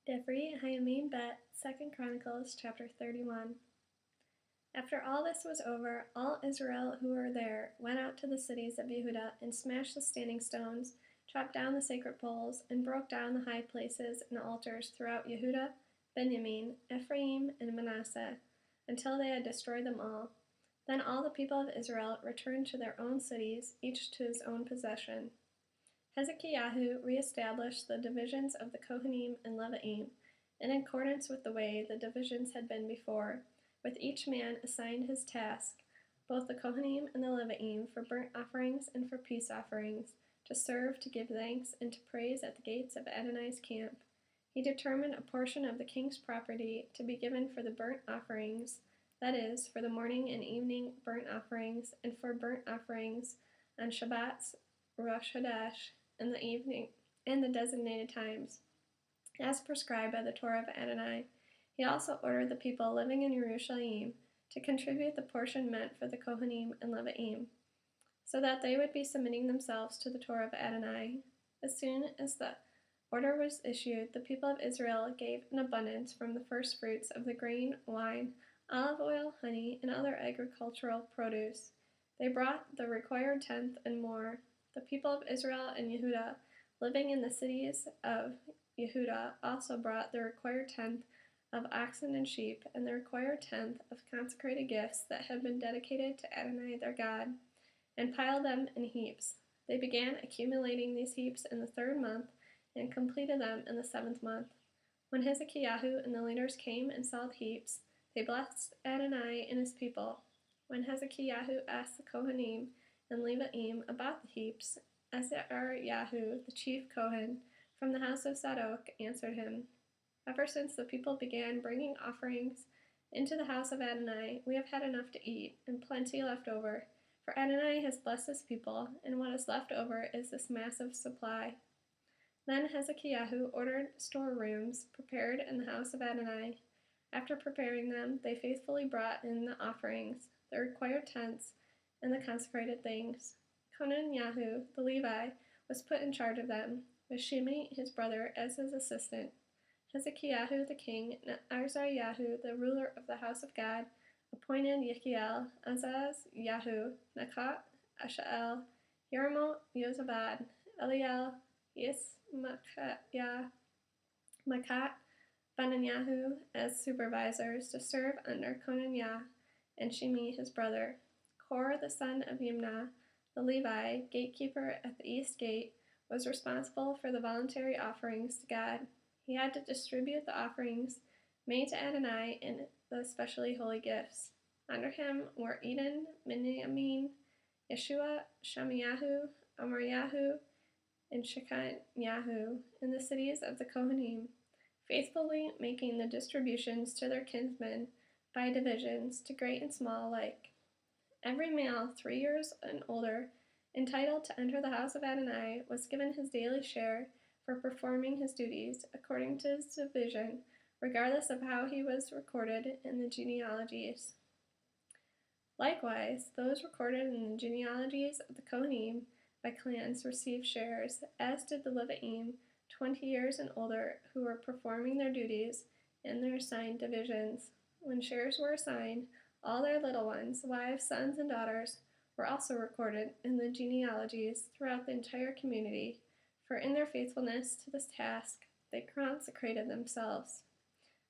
Divrei-hayamim bet, 2 Chronicles chapter 31. After all this was over, all Israel who were there went out to the cities of Yehudah and smashed the standing stones, chopped down the sacred poles, and broke down the high places and altars throughout Yehudah, Benjamin, Ephraim, and Manasseh, until they had destroyed them all. Then all the people of Israel returned to their own cities, each to his own possession. Hezekiah reestablished the divisions of the Kohanim and Levi'im, in accordance with the way the divisions had been before, with each man assigned his task, both the Kohanim and the Levi'im, for burnt offerings and for peace offerings, to serve, to give thanks, and to praise at the gates of Adonai's camp. He determined a portion of the king's property to be given for the burnt offerings, that is, for the morning and evening burnt offerings, and for burnt offerings on Shabbats, Rosh Hashanah, in the evening and the designated times, as prescribed by the Torah of Adonai. He also ordered the people living in Jerusalem to contribute the portion meant for the Kohanim and Levi'im, so that they would be submitting themselves to the Torah of Adonai. As soon as the order was issued, the people of Israel gave an abundance from the first fruits of the grain, wine, olive oil, honey, and other agricultural produce. They brought the required tenth and more. The people of Israel and Yehudah, living in the cities of Yehudah, also brought the required tenth of oxen and sheep, and the required tenth of consecrated gifts that had been dedicated to Adonai their God, and piled them in heaps. They began accumulating these heaps in the 3rd month, and completed them in the 7th month. When Hezekiah and the leaders came and saw the heaps, they blessed Adonai and his people. When Hezekiah asked the Kohanim and Levi'im about the heaps, Azariah, the chief Kohen, from the house of Zadok, answered him, "Ever since the people began bringing offerings into the house of Adonai, we have had enough to eat, and plenty left over, for Adonai has blessed his people, and what is left over is this massive supply." Then Hezekiah ordered storerooms prepared in the house of Adonai. After preparing them, they faithfully brought in the offerings, the required tenths, and the consecrated things. Conaniah, the Levi, was put in charge of them, with Shimei, his brother, as his assistant. Hezekiah the king, and Azariah, the ruler of the house of God, appointed Yechiel, Azaziah, Nakat, Ashael, Yeramot, Yozabad, Eliel, Yismachiah, Makat, Benaniah as supervisors to serve under Conaniah and Shimei his brother. Kor, the son of Yimnah, the Levi, gatekeeper at the east gate, was responsible for the voluntary offerings to God. He had to distribute the offerings made to Adonai and the especially holy gifts. Under him were Eden, Minyamin, Yeshua, Shamiyahu, Amariyahu, and Shechaniah in the cities of the Kohanim, faithfully making the distributions to their kinsmen by divisions, to great and small alike. Every male 3 years and older, entitled to enter the house of Adonai, was given his daily share for performing his duties according to his division, regardless of how he was recorded in the genealogies. Likewise, those recorded in the genealogies of the Kohanim by clans received shares, as did the Levi'im, 20 years and older, who were performing their duties in their assigned divisions. When shares were assigned, all their little ones, wives, sons, and daughters, were also recorded in the genealogies throughout the entire community, for in their faithfulness to this task, they consecrated themselves.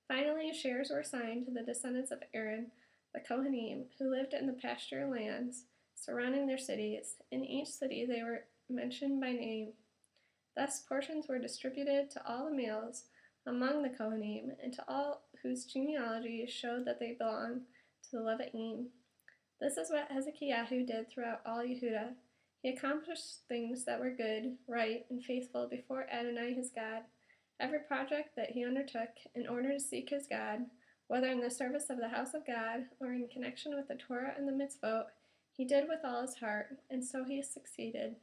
Finally, shares were assigned to the descendants of Aaron, the Kohanim, who lived in the pasture lands surrounding their cities. In each city they were mentioned by name. Thus portions were distributed to all the males among the Kohanim, and to all whose genealogy showed that they belonged to the Levi'im. This is what Hezekiah did throughout all Yehudah. He accomplished things that were good, right, and faithful before Adonai his God. Every project that he undertook in order to seek his God, whether in the service of the house of God or in connection with the Torah and the mitzvot, he did with all his heart, and so he succeeded.